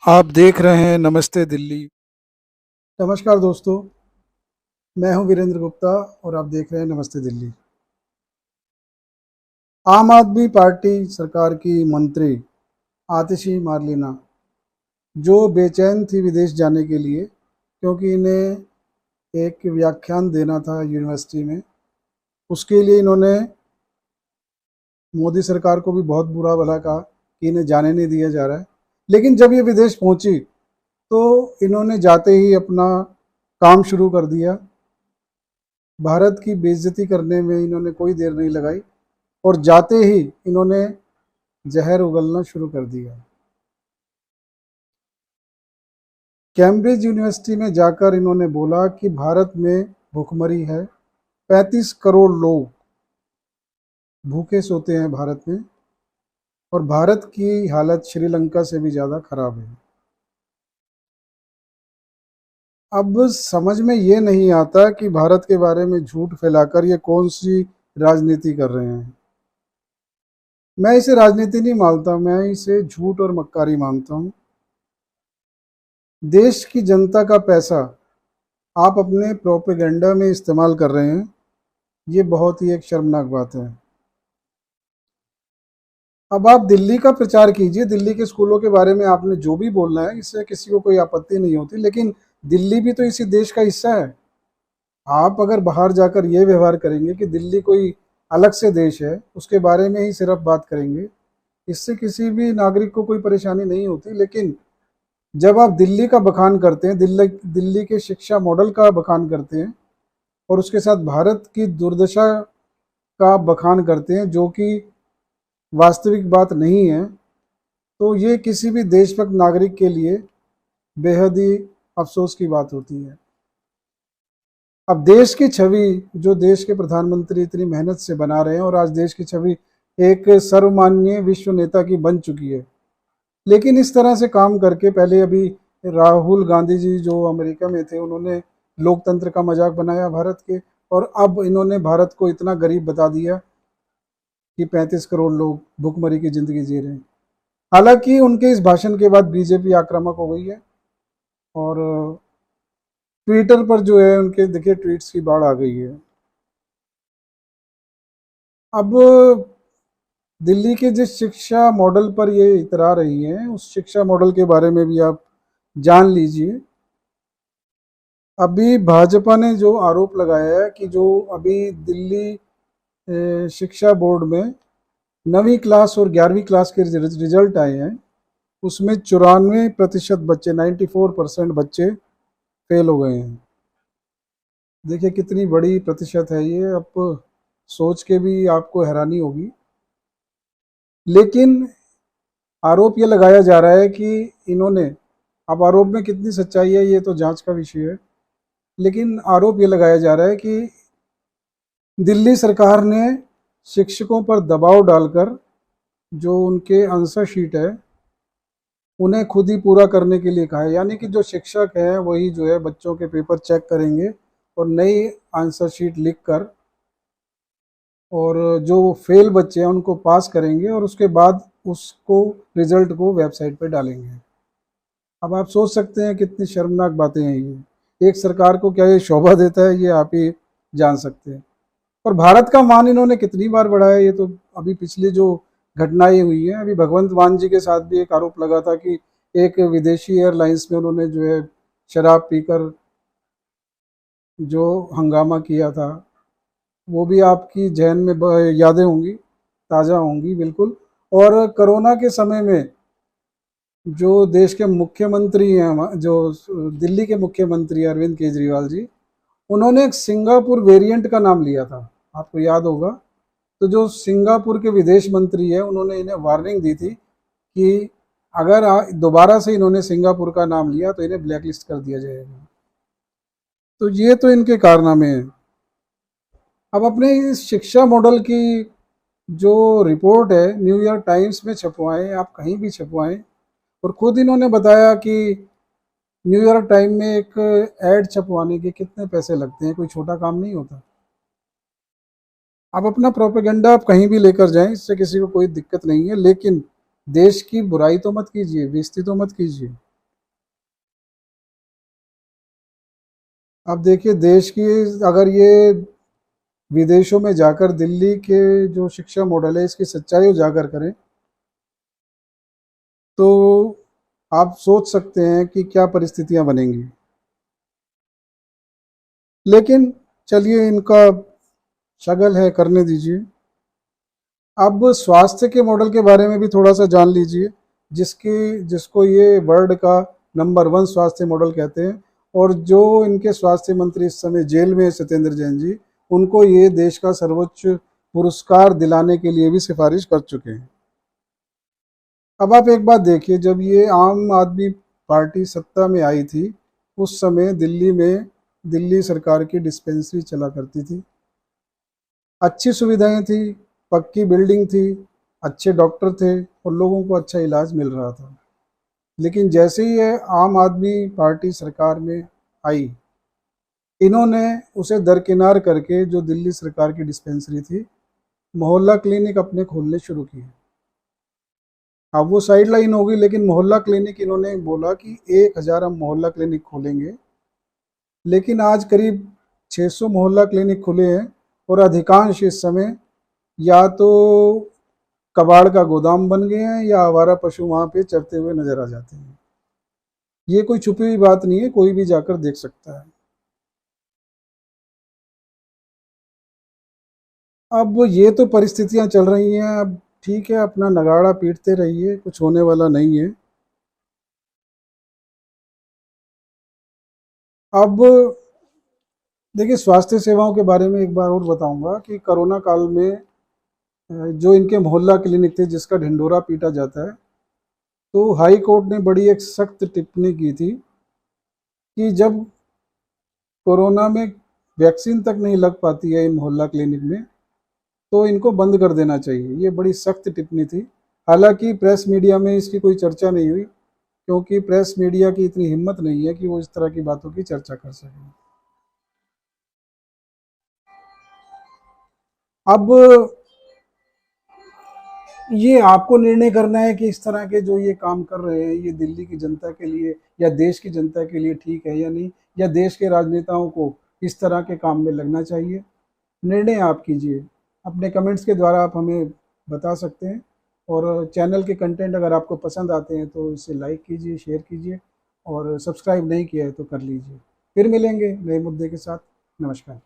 आप देख रहे हैं नमस्ते दिल्ली। नमस्कार दोस्तों, मैं हूं वीरेंद्र गुप्ता और आप देख रहे हैं नमस्ते दिल्ली। आम आदमी पार्टी सरकार की मंत्री आतिशी मारलीना जो बेचैन थी विदेश जाने के लिए क्योंकि इन्हें एक व्याख्यान देना था यूनिवर्सिटी में। उसके लिए इन्होंने मोदी सरकार को भी बहुत बुरा भला कहा कि इन्हें जाने नहीं दिया जा रहा है। लेकिन जब ये विदेश पहुंची तो इन्होंने जाते ही अपना काम शुरू कर दिया। भारत की बेइज्जती करने में इन्होंने कोई देर नहीं लगाई और जाते ही इन्होंने जहर उगलना शुरू कर दिया। कैम्ब्रिज यूनिवर्सिटी में जाकर इन्होंने बोला कि भारत में भूखमरी है, 35 करोड़ लोग भूखे सोते हैं भारत में और भारत की हालत श्रीलंका से भी ज़्यादा खराब है। अब समझ में ये नहीं आता कि भारत के बारे में झूठ फैलाकर ये कौन सी राजनीति कर रहे हैं। मैं इसे राजनीति नहीं मानता, मैं इसे झूठ और मक्कारी मानता हूँ। देश की जनता का पैसा आप अपने प्रोपेगेंडा में इस्तेमाल कर रहे हैं, ये बहुत ही एक शर्मनाक बात है। अब आप दिल्ली का प्रचार कीजिए, दिल्ली के स्कूलों के बारे में आपने जो भी बोलना है, इससे किसी को कोई आपत्ति नहीं होती, लेकिन दिल्ली भी तो इसी देश का हिस्सा है। आप अगर बाहर जाकर ये व्यवहार करेंगे कि दिल्ली कोई अलग से देश है, उसके बारे में ही सिर्फ बात करेंगे, इससे किसी भी नागरिक को कोई परेशानी नहीं होती। लेकिन जब आप दिल्ली का बखान करते हैं, दिल्ली के शिक्षा मॉडल का बखान करते हैं और उसके साथ भारत की दुर्दशा का बखान करते हैं, जो कि वास्तविक बात नहीं है, तो ये किसी भी देशभक्त नागरिक के लिए बेहद ही अफसोस की बात होती है। अब देश की छवि जो देश के प्रधानमंत्री इतनी मेहनत से बना रहे हैं और आज देश की छवि एक सर्वमान्य विश्व नेता की बन चुकी है, लेकिन इस तरह से काम करके पहले अभी राहुल गांधी जी जो अमेरिका में थे, उन्होंने लोकतंत्र का मजाक बनाया भारत के, और अब इन्होंने भारत को इतना गरीब बता दिया कि 35 करोड़ लोग भुखमरी की जिंदगी जी रहे हैं। हालांकि उनके इस भाषण के बाद बीजेपी आक्रामक हो गई है और ट्विटर पर जो है उनके देखिए ट्वीट्स की बाढ़ आ गई है। अब दिल्ली के जिस शिक्षा मॉडल पर ये इतरा रही है, उस शिक्षा मॉडल के बारे में भी आप जान लीजिए। अभी भाजपा ने जो आरोप लगाया है कि जो अभी दिल्ली शिक्षा बोर्ड में 9वीं क्लास और 11वीं क्लास के रिजल्ट आए हैं, उसमें 94% बच्चे, 94% बच्चे फेल हो गए हैं। देखिए कितनी बड़ी प्रतिशत है ये, अब सोच के भी आपको हैरानी होगी। लेकिन आरोप ये लगाया जा रहा है कि इन्होंने, अब आरोप में कितनी सच्चाई है ये तो जांच का विषय है, लेकिन आरोप ये लगाया जा रहा है कि दिल्ली सरकार ने शिक्षकों पर दबाव डालकर जो उनके आंसर शीट है उन्हें खुद ही पूरा करने के लिए कहा है। यानी कि जो शिक्षक हैं वही जो है बच्चों के पेपर चेक करेंगे और नई आंसर शीट लिख कर, और जो फेल बच्चे हैं उनको पास करेंगे और उसके बाद उसको रिजल्ट को वेबसाइट पर डालेंगे। अब आप सोच सकते हैं कितनी शर्मनाक बातें हैं ये। एक सरकार को क्या ये शोभा देता है, ये आप ही जान सकते हैं। और भारत का मान इन्होंने कितनी बार बढ़ाया, ये तो अभी पिछली जो घटनाएं हुई हैं, अभी भगवंत मान जी के साथ भी एक आरोप लगा था कि एक विदेशी एयरलाइंस में उन्होंने जो है शराब पीकर जो हंगामा किया था, वो भी आपकी जहन में यादें होंगी, ताज़ा होंगी बिल्कुल। और कोरोना के समय में जो देश के मुख्यमंत्री हैं, जो दिल्ली के मुख्यमंत्री अरविंद केजरीवाल जी, उन्होंने एक सिंगापुर वेरिएंट का नाम लिया था, आपको याद होगा। तो जो सिंगापुर के विदेश मंत्री है, उन्होंने इन्हें वार्निंग दी थी कि अगर दोबारा से इन्होंने सिंगापुर का नाम लिया तो इन्हें ब्लैकलिस्ट कर दिया जाएगा। तो ये तो इनके कारनामे हैं। अब अपने इस शिक्षा मॉडल की जो रिपोर्ट है न्यूयॉर्क टाइम्स में छपवाएं, आप कहीं भी छपवाएं, और खुद इन्होंने बताया कि न्यूयॉर्क टाइम में एक ऐड छपवाने के कितने पैसे लगते हैं, कोई छोटा काम नहीं होता। आप अपना प्रोपेगेंडा आप कहीं भी लेकर जाएं, इससे किसी को कोई दिक्कत नहीं है, लेकिन देश की बुराई तो मत कीजिए, बेइज्जती तो मत कीजिए। अब देखिए, देश की अगर ये विदेशों में जाकर दिल्ली के जो शिक्षा मॉडल है इसकी सच्चाई उजागर करें तो आप सोच सकते हैं कि क्या परिस्थितियां बनेंगी। लेकिन चलिए, इनका शगल है, करने दीजिए। अब स्वास्थ्य के मॉडल के बारे में भी थोड़ा सा जान लीजिए, जिसको ये वर्ल्ड का नंबर 1 स्वास्थ्य मॉडल कहते हैं। और जो इनके स्वास्थ्य मंत्री इस समय जेल में है, सत्येंद्र जैन जी, उनको ये देश का सर्वोच्च पुरस्कार दिलाने के लिए भी सिफारिश कर चुके हैं। अब आप एक बात देखिए, जब ये आम आदमी पार्टी सत्ता में आई थी उस समय दिल्ली में दिल्ली सरकार की डिस्पेंसरी चला करती थी, अच्छी सुविधाएं थी, पक्की बिल्डिंग थी, अच्छे डॉक्टर थे और लोगों को अच्छा इलाज मिल रहा था। लेकिन जैसे ही ये आम आदमी पार्टी सरकार में आई, इन्होंने उसे दरकिनार करके जो दिल्ली सरकार की डिस्पेंसरी थी, मोहल्ला क्लिनिक अपने खोलने शुरू किए। अब वो साइड लाइन होगी, लेकिन मोहल्ला क्लिनिक इन्होंने बोला कि 1000 हम मोहल्ला क्लिनिक खोलेंगे। लेकिन आज करीब 600 मोहल्ला क्लिनिक खुले हैं और अधिकांश इस समय या तो कबाड़ का गोदाम बन गए हैं या आवारा पशु वहाँ पे चरते हुए नजर आ जाते हैं। ये कोई छुपी हुई बात नहीं है, कोई भी जाकर देख सकता है। अब ये तो परिस्थितियां चल रही हैं, अब ठीक है, अपना नगाड़ा पीटते रहिए, कुछ होने वाला नहीं है। अब देखिए, स्वास्थ्य सेवाओं के बारे में एक बार और बताऊंगा कि कोरोना काल में जो इनके मोहल्ला क्लिनिक थे जिसका ढिंढोरा पीटा जाता है, तो हाई कोर्ट ने बड़ी एक सख्त टिप्पणी की थी कि जब कोरोना में वैक्सीन तक नहीं लग पाती है इन मोहल्ला क्लिनिक में, तो इनको बंद कर देना चाहिए। ये बड़ी सख्त टिप्पणी थी। हालांकि प्रेस मीडिया में इसकी कोई चर्चा नहीं हुई, क्योंकि प्रेस मीडिया की इतनी हिम्मत नहीं है कि वो इस तरह की बातों की चर्चा कर सके। अब ये आपको निर्णय करना है कि इस तरह के जो ये काम कर रहे हैं, ये दिल्ली की जनता के लिए या देश की जनता के लिए ठीक है या नहीं, या देश के राजनेताओं को इस तरह के काम में लगना चाहिए। निर्णय आप कीजिए। अपने कमेंट्स के द्वारा आप हमें बता सकते हैं। और चैनल के कंटेंट अगर आपको पसंद आते हैं तो इसे लाइक कीजिए, शेयर कीजिए, और सब्सक्राइब नहीं किया है तो कर लीजिए। फिर मिलेंगे नए मुद्दे के साथ। नमस्कार।